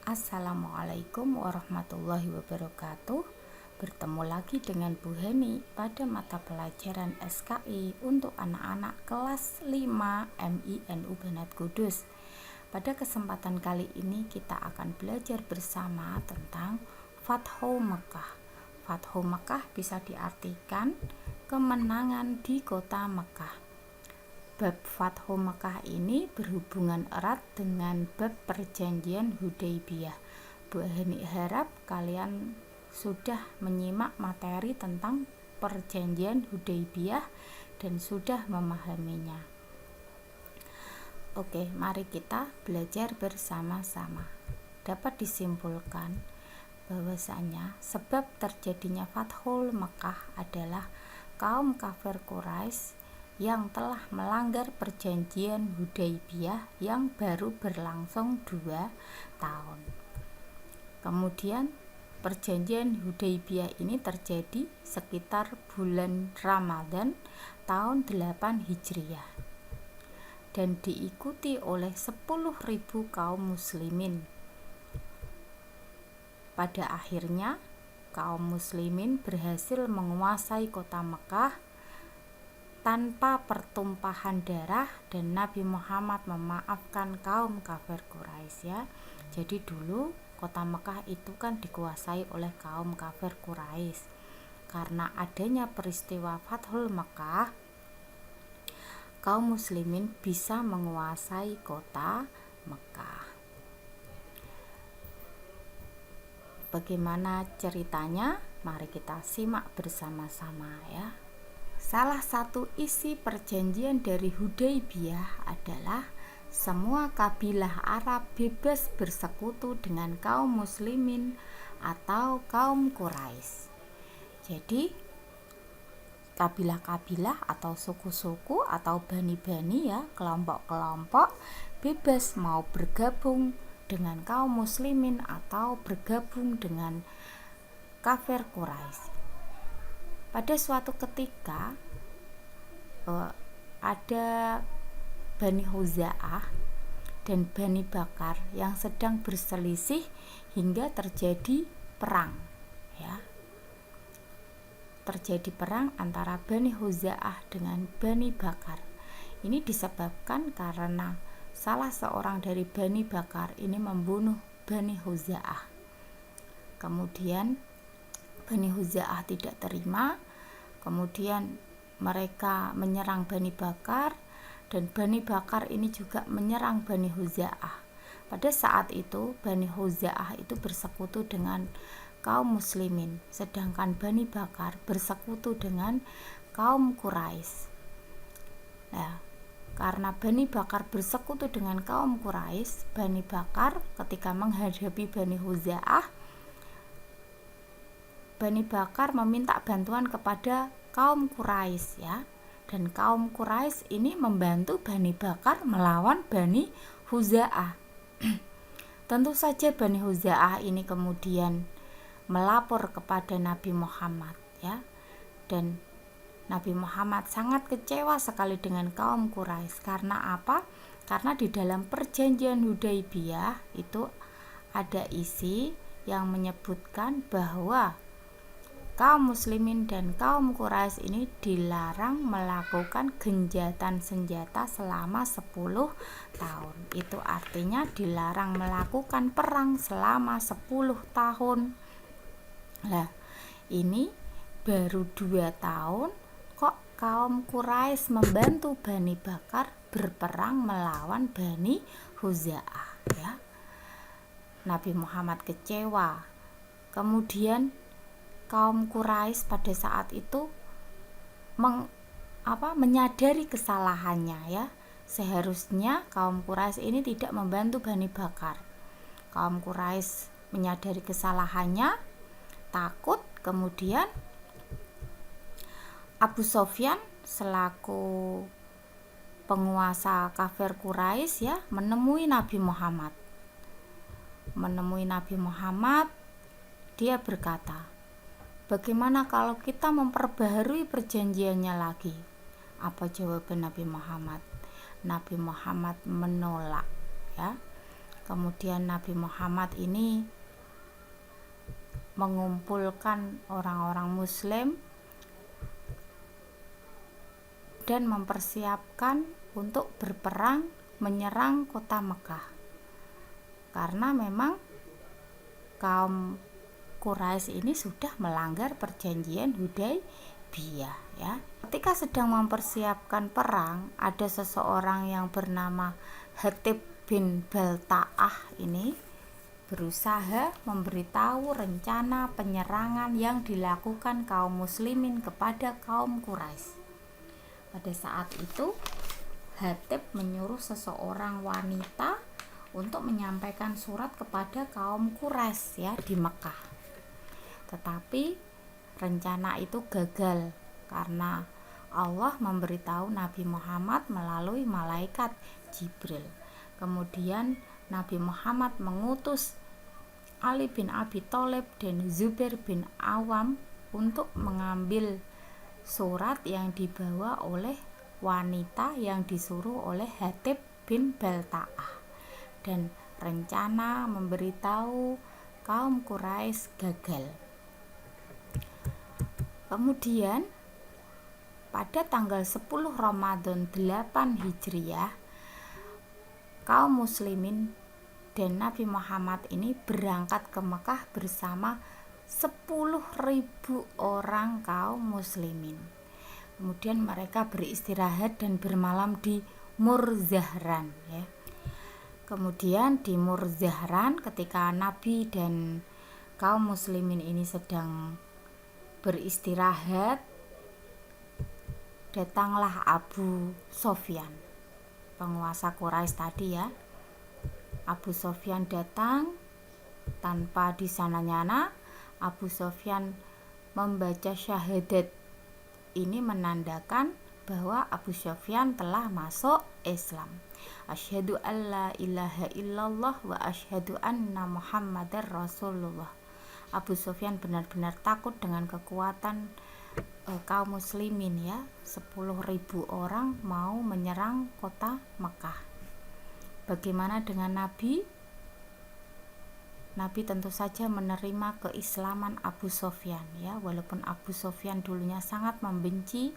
Assalamualaikum warahmatullahi wabarakatuh. Bertemu lagi dengan Bu Heni pada mata pelajaran SKI untuk anak-anak kelas 5 MINU Banat Kudus. Pada kesempatan kali ini kita akan belajar bersama tentang Fathu Mekah. Fathu Mekah bisa diartikan kemenangan di kota Mekah. Bab Fathu Mekah ini berhubungan erat dengan bab perjanjian Hudaybiyah. Bu Heni harap kalian sudah menyimak materi tentang perjanjian Hudaybiyah dan sudah memahaminya. Oke, mari kita belajar bersama-sama. Dapat disimpulkan bahwasanya sebab terjadinya Fathul Mekah adalah kaum kafir Quraisy yang telah melanggar perjanjian Hudaybiyah yang baru berlangsung 2 tahun. Kemudian perjanjian Hudaybiyah ini terjadi sekitar bulan Ramadan tahun 8 Hijriah dan diikuti oleh 10.000 kaum muslimin. Pada akhirnya kaum muslimin berhasil menguasai kota Mekah tanpa pertumpahan darah dan Nabi Muhammad memaafkan kaum kafir Quraisy ya. Jadi dulu kota Mekah itu kan dikuasai oleh kaum kafir Quraisy. Karena adanya peristiwa Fathul Mekah, kaum muslimin bisa menguasai kota Mekah. Bagaimana ceritanya? Mari kita simak bersama-sama ya. Salah satu isi perjanjian dari Hudaybiyah adalah semua kabilah Arab bebas bersekutu dengan kaum muslimin atau kaum Quraisy. Jadi kabilah-kabilah atau suku-suku atau bani-bani ya, kelompok-kelompok bebas mau bergabung dengan kaum muslimin atau bergabung dengan kafir Quraisy. Pada suatu ketika ada Bani Huza'ah dan Bani Bakar yang sedang berselisih hingga terjadi perang ya. Terjadi perang antara Bani Huza'ah dengan Bani Bakar. Ini disebabkan karena salah seorang dari Bani Bakar ini membunuh Bani Huza'ah. Kemudian Bani Huza'ah tidak terima, kemudian mereka menyerang Bani Bakar dan Bani Bakar ini juga menyerang Bani Huza'ah. Pada saat itu Bani Huza'ah itu bersekutu dengan kaum muslimin, sedangkan Bani Bakar bersekutu dengan kaum Quraisy. Nah, karena Bani Bakar bersekutu dengan kaum Quraisy, Bani Bakar ketika menghadapi Bani Huza'ah, Bani Bakar meminta bantuan kepada kaum Quraisy ya. Dan kaum Quraisy ini membantu Bani Bakar melawan Bani Huza'ah. Tentu saja Bani Huza'ah ini kemudian melapor kepada Nabi Muhammad ya. Dan Nabi Muhammad sangat kecewa sekali dengan kaum Quraisy. Karena apa? Karena di dalam perjanjian Hudaybiyah itu ada isi yang menyebutkan bahwa kaum muslimin dan kaum Quraisy ini dilarang melakukan genjatan senjata selama 10 tahun. Itu artinya dilarang melakukan perang selama 10 tahun. Nah, ini baru 2 tahun kok kaum Quraisy membantu Bani Bakar berperang melawan Bani Huza'ah ya. Nabi Muhammad kecewa. Kemudian kaum Quraisy pada saat itu menyadari kesalahannya ya. Seharusnya kaum Quraisy ini tidak membantu Bani Bakar. Kaum Quraisy menyadari kesalahannya, takut. Kemudian Abu Sufyan selaku penguasa kafir Quraisy ya menemui Nabi Muhammad. Dia berkata, bagaimana kalau kita memperbaharui perjanjiannya lagi? Apa jawaban Nabi Muhammad? Nabi Muhammad menolak ya. Kemudian Nabi Muhammad ini mengumpulkan orang-orang muslim dan mempersiapkan untuk berperang menyerang kota Mekah. Karena memang kaum Quraisy ini sudah melanggar perjanjian Hudaybiyah ya. Ketika sedang mempersiapkan perang, ada seseorang yang bernama Hatib bin Balta'ah ini berusaha memberitahu rencana penyerangan yang dilakukan kaum muslimin kepada kaum Quraisy. Pada saat itu Hatib menyuruh seseorang wanita untuk menyampaikan surat kepada kaum Quraisy ya di Mekah. Tetapi rencana itu gagal karena Allah memberitahu Nabi Muhammad melalui malaikat Jibril. Kemudian Nabi Muhammad mengutus Ali bin Abi Thalib dan Zubair bin Awam untuk mengambil surat yang dibawa oleh wanita yang disuruh oleh Hatib bin Balta'ah, dan rencana memberitahu kaum Quraisy gagal. Kemudian pada tanggal 10 Ramadan 8 Hijriah, kaum muslimin dan Nabi Muhammad ini berangkat ke Mekah bersama 10.000 orang kaum muslimin. Kemudian mereka beristirahat dan bermalam di Murzahran ya. Kemudian di Murzahran, ketika Nabi dan kaum muslimin ini sedang beristirahat, datanglah Abu Sofyan, penguasa Quraisy tadi ya. Abu Sofyan datang tanpa disana-nyana. Abu Sofyan membaca syahadat. Ini menandakan bahwa Abu Sofyan telah masuk Islam. Asyhadu alla ilaha illallah wa asyhadu anna Muhammadar Rasulullah. Abu Sofyan benar-benar takut dengan kekuatan kaum muslimin ya. 10.000 orang mau menyerang kota Mekah. Bagaimana dengan Nabi? Nabi tentu saja menerima keislaman Abu Sofyan ya, walaupun Abu Sofyan dulunya sangat membenci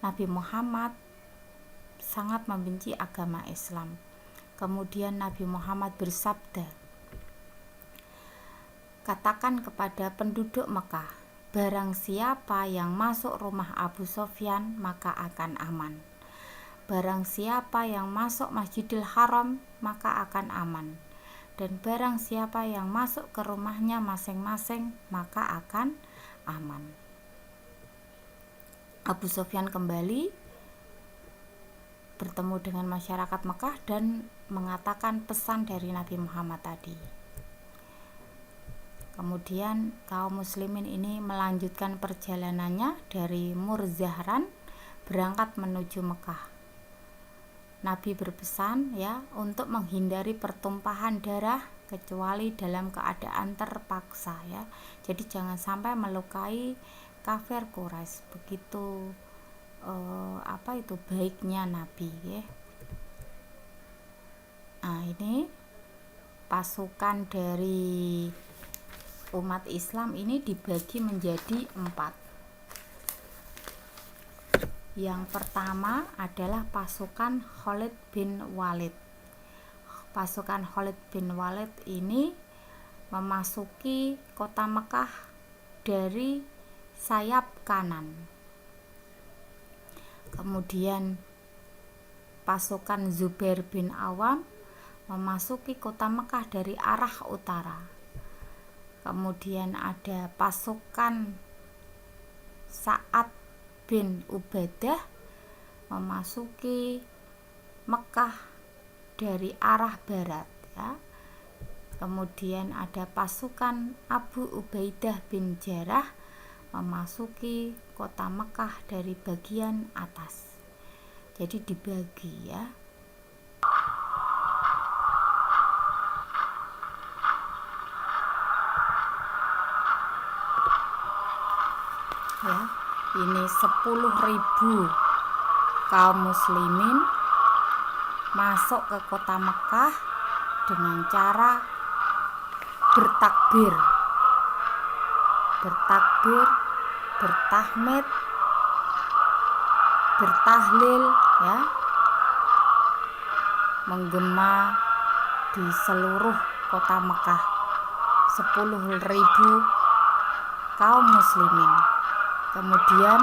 Nabi Muhammad, sangat membenci agama Islam. Kemudian Nabi Muhammad bersabda, katakan kepada penduduk Mekah, barang siapa yang masuk rumah Abu Sofyan maka akan aman. Barang siapa yang masuk Masjidil Haram maka akan aman. Dan barang siapa yang masuk ke rumahnya masing-masing maka akan aman. Abu Sofyan kembali bertemu dengan masyarakat Mekah dan mengatakan pesan dari Nabi Muhammad tadi. Kemudian kaum muslimin ini melanjutkan perjalanannya dari Murzahran berangkat menuju Mekah. Nabi berpesan ya untuk menghindari pertumpahan darah kecuali dalam keadaan terpaksa ya. Jadi jangan sampai melukai kafir Quraisy. Begitu baiknya Nabi ya. Nah, ini pasukan dari umat Islam ini dibagi menjadi 4. Yang pertama adalah pasukan Khalid bin Walid. Pasukan Khalid bin Walid ini memasuki kota Mekah dari sayap kanan. Kemudian pasukan Zubair bin Awam memasuki kota Mekah dari arah utara. Kemudian ada pasukan Sa'ad bin Ubadah memasuki Mekah dari arah barat ya. Kemudian ada pasukan Abu Ubaidah bin Jarrah memasuki kota Mekah dari bagian atas. Jadi dibagi ya. Ya. Ini 10.000 kaum muslimin masuk ke kota Mekah dengan cara bertakbir, bertahmid, bertahlil ya, menggema di seluruh kota Mekah 10.000 kaum muslimin. Kemudian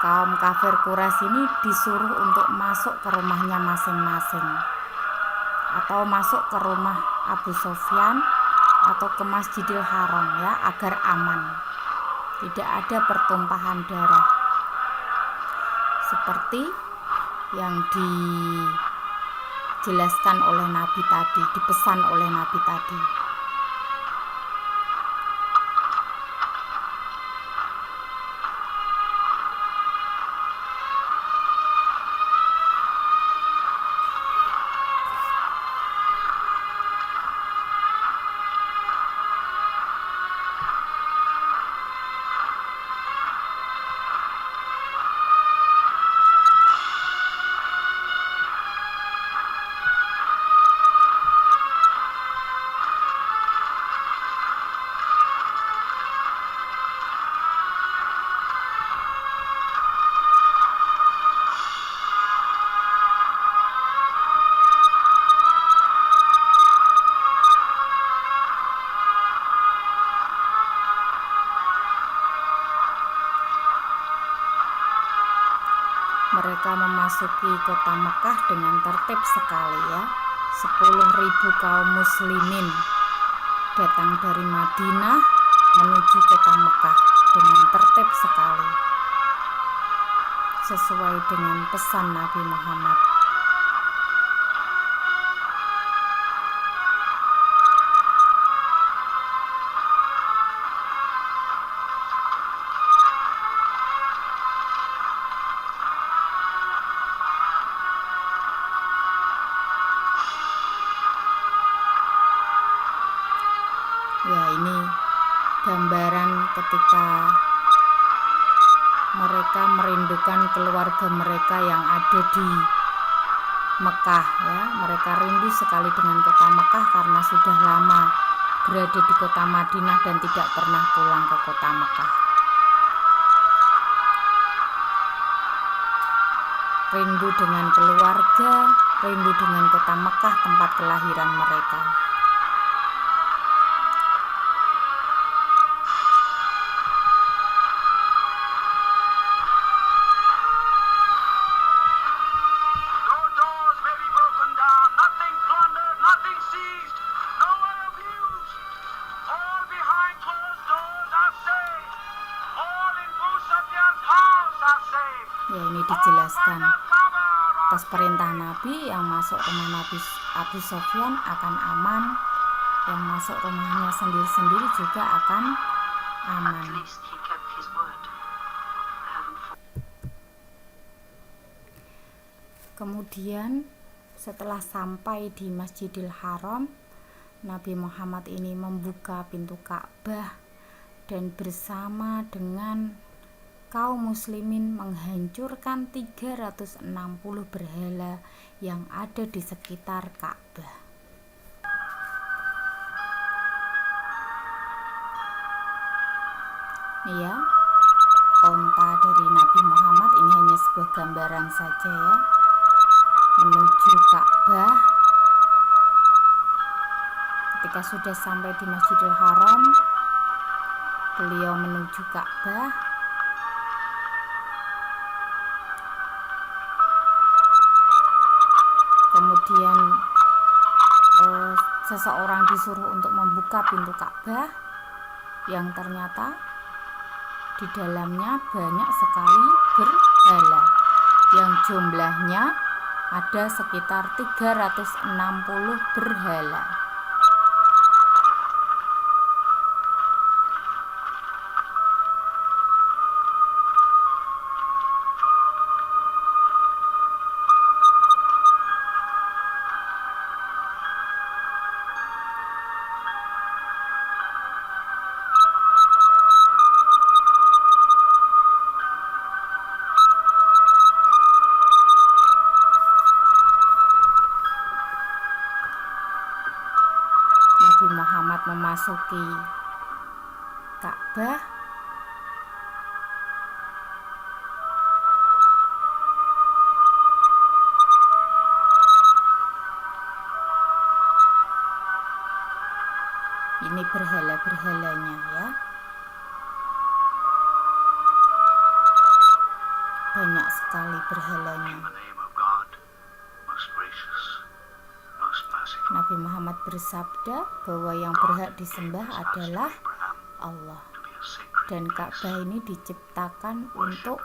kaum kafir Quraisy ini disuruh untuk masuk ke rumahnya masing-masing, atau masuk ke rumah Abu Sufyan atau ke Masjidil Haram ya, agar aman, tidak ada pertumpahan darah seperti yang dijelaskan oleh Nabi tadi, dipesan oleh Nabi tadi. Mereka memasuki kota Mekah dengan tertib sekali ya. 10.000 kaum muslimin datang dari Madinah menuju kota Mekah dengan tertib sekali, sesuai dengan pesan Nabi Muhammad. Ya, ini gambaran ketika mereka merindukan keluarga mereka yang ada di Mekah ya. Mereka rindu sekali dengan kota Mekah karena sudah lama berada di kota Madinah dan tidak pernah pulang ke kota Mekah. Rindu dengan keluarga, rindu dengan kota Mekah, tempat kelahiran mereka. Ya, ini dijelaskan atas perintah Nabi, yang masuk rumah Nabi Abu Sufyan akan aman, yang masuk rumahnya sendiri-sendiri juga akan aman. Kemudian setelah sampai di Masjidil Haram, Nabi Muhammad ini membuka pintu Ka'bah dan bersama dengan kaum muslimin menghancurkan 360 berhala yang ada di sekitar Ka'bah. Ya, onta dari Nabi Muhammad ini hanya sebuah gambaran saja ya, menuju Ka'bah. Ketika sudah sampai di Masjidil Haram, beliau menuju Ka'bah. Kemudian seseorang disuruh untuk membuka pintu Ka'bah yang ternyata di dalamnya banyak sekali berhala yang jumlahnya ada sekitar 360 berhala. Nabi Muhammad memasuki Ka'bah, ini berhala-berhalanya ya, banyak sekali berhalanya. Nabi Muhammad bersabda bahwa yang berhak disembah adalah Allah, dan Ka'bah ini diciptakan untuk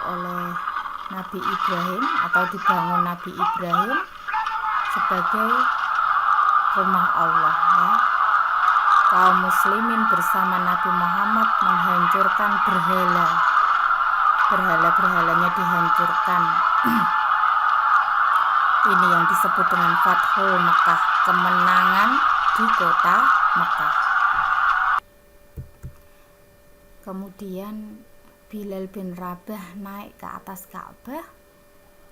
oleh Nabi Ibrahim, atau dibangun Nabi Ibrahim sebagai rumah Allah ya. Kaum muslimin bersama Nabi Muhammad menghancurkan berhala-berhalanya dihancurkan. Ini yang disebut dengan Fathul Mekah, kemenangan di kota Mekah. Kemudian Bilal bin Rabah naik ke atas Ka'bah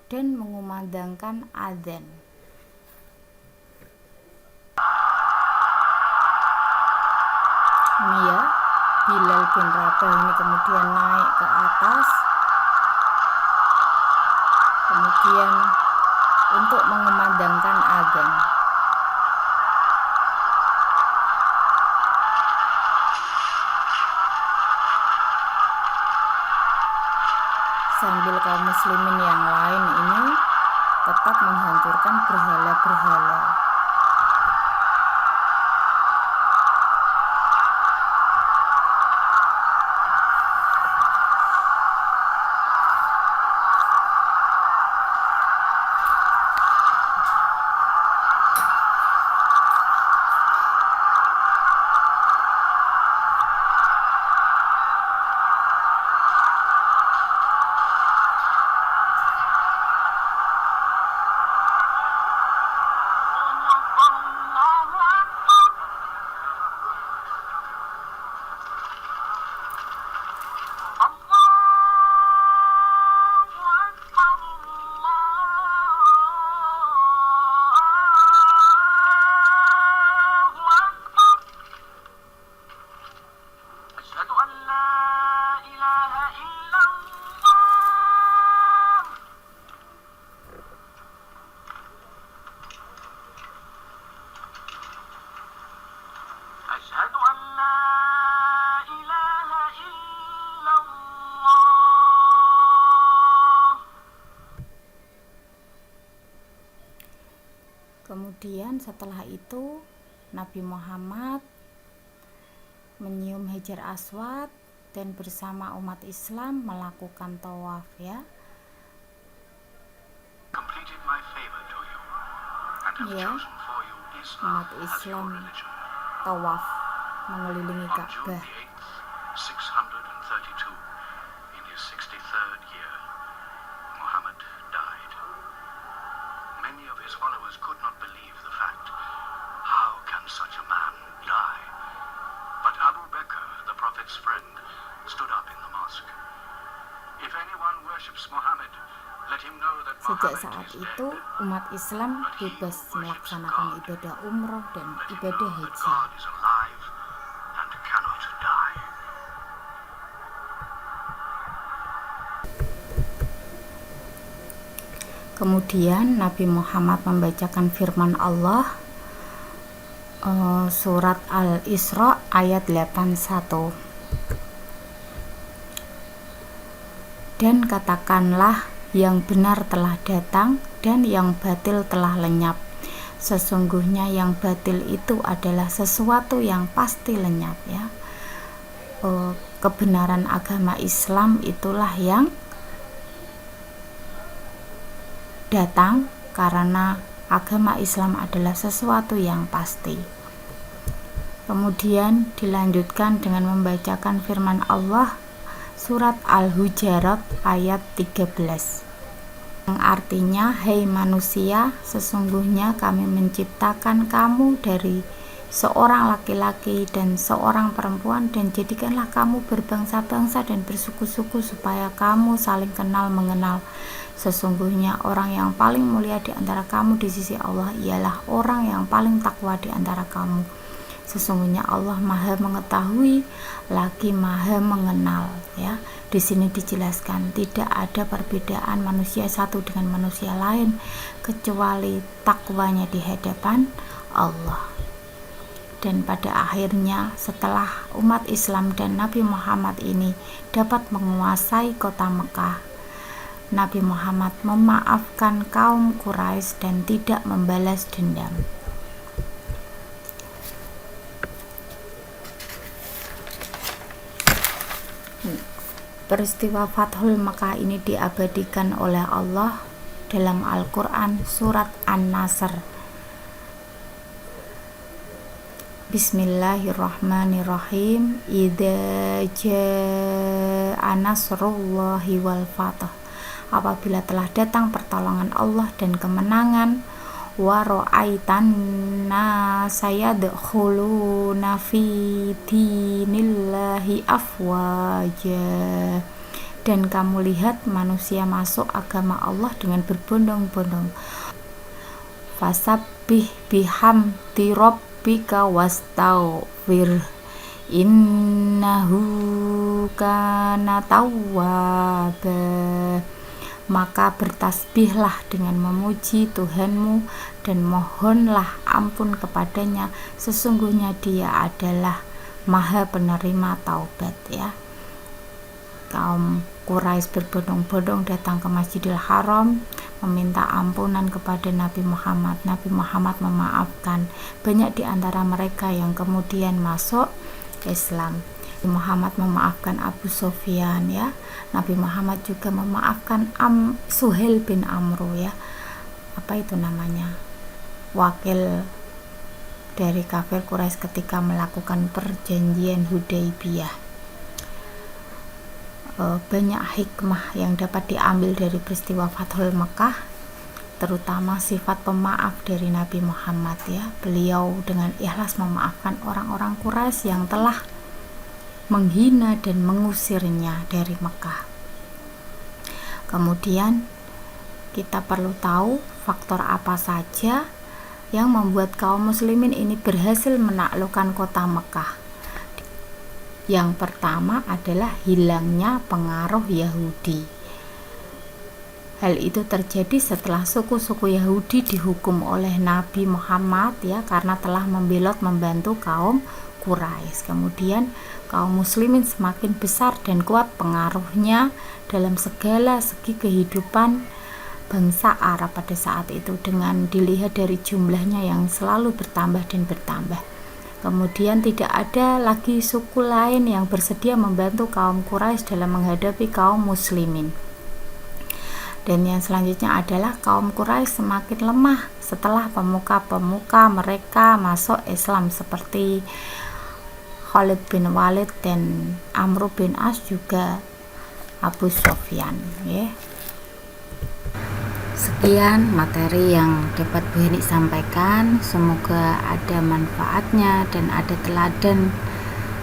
dan mengumandangkan adzan. Ini ya, Bilal bin Rabah ini kemudian naik ke atas, kemudian untuk mengumandangkan adzan. Sambil kaum muslimin yang lain ini tetap menghancurkan berhala-berhala. Kemudian setelah itu Nabi Muhammad menyium Hajar Aswad dan bersama umat Islam melakukan tawaf ya. Ya, umat Islam tawaf mengelilingi Ka'bah. Sejak saat itu umat Islam bebas melaksanakan ibadah umroh dan ibadah haji. Kemudian Nabi Muhammad membacakan firman Allah, surat Al-Isra ayat 81. Dan katakanlah, yang benar telah datang dan yang batil telah lenyap. Sesungguhnya yang batil itu adalah sesuatu yang pasti lenyap ya. Kebenaran agama Islam itulah yang datang karena agama Islam adalah sesuatu yang pasti. Kemudian dilanjutkan dengan membacakan firman Allah, surat Al-Hujarat ayat 13, yang artinya, hai manusia, sesungguhnya kami menciptakan kamu dari seorang laki-laki dan seorang perempuan, dan jadikanlah kamu berbangsa-bangsa dan bersuku-suku supaya kamu saling kenal mengenal, Sesungguhnya orang yang paling mulia di antara kamu di sisi Allah ialah orang yang paling takwa di antara kamu. Sesungguhnya Allah Maha mengetahui lagi Maha mengenal, ya. Di sini dijelaskan tidak ada perbedaan manusia satu dengan manusia lain kecuali takwanya di hadapan Allah. Dan pada akhirnya setelah umat Islam dan Nabi Muhammad ini dapat menguasai kota Mekah, Nabi Muhammad memaafkan kaum Quraisy dan tidak membalas dendam. Peristiwa Fathul Makkah ini diabadikan oleh Allah dalam Al-Quran surat An-Nasr. Bismillahirrahmanirrahim. Idza jaa nasrullahi wal fath. Apabila telah datang pertolongan Allah dan kemenangan, wa ra'aitan nasa yadkhuluna fi dinillahi afwaja, dan kamu lihat manusia masuk agama Allah dengan berbondong-bondong. Fasabbih bihamdi rabbika wastaghfir innahu kana tawwaba. Maka bertasbihlah dengan memuji Tuhanmu dan mohonlah ampun kepadanya, sesungguhnya Dia adalah Maha penerima taubat, ya. Kaum Quraisy berbondong-bondong datang ke Masjidil Haram meminta ampunan kepada Nabi Muhammad. Nabi Muhammad memaafkan. Banyak di antara mereka yang kemudian masuk Islam. Muhammad memaafkan Abu Sufyan, ya. Nabi Muhammad juga memaafkan Suhail bin Amru, ya. Apa itu namanya? Wakil dari kafir Quraisy ketika melakukan perjanjian Hudaybiyah. Banyak hikmah yang dapat diambil dari peristiwa Fathul Makkah, terutama sifat pemaaf dari Nabi Muhammad, ya. Beliau dengan ikhlas memaafkan orang-orang Quraisy yang telah menghina dan mengusirnya dari Mekah. Kemudian kita perlu tahu faktor apa saja yang membuat kaum muslimin ini berhasil menaklukkan kota Mekah. Yang pertama adalah hilangnya pengaruh Yahudi. Hal itu terjadi setelah suku-suku Yahudi dihukum oleh Nabi Muhammad, ya, karena telah membelot membantu kaum Quraisy. Kemudian kaum muslimin semakin besar dan kuat pengaruhnya dalam segala segi kehidupan bangsa Arab pada saat itu, dengan dilihat dari jumlahnya yang selalu bertambah dan bertambah. Kemudian tidak ada lagi suku lain yang bersedia membantu kaum Quraisy dalam menghadapi kaum muslimin. Dan yang selanjutnya adalah kaum Quraisy semakin lemah setelah pemuka-pemuka mereka masuk Islam seperti Khalid bin Walid dan Amr bin As, juga Abu Sufyan, ya. Sekian materi yang dapat Bu Heni sampaikan. Semoga ada manfaatnya dan ada teladan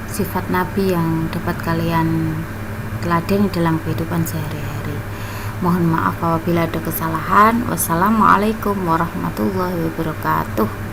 sifat Nabi yang dapat kalian teladani dalam kehidupan sehari-hari. Mohon maaf apabila ada kesalahan. Wassalamualaikum warahmatullahi wabarakatuh.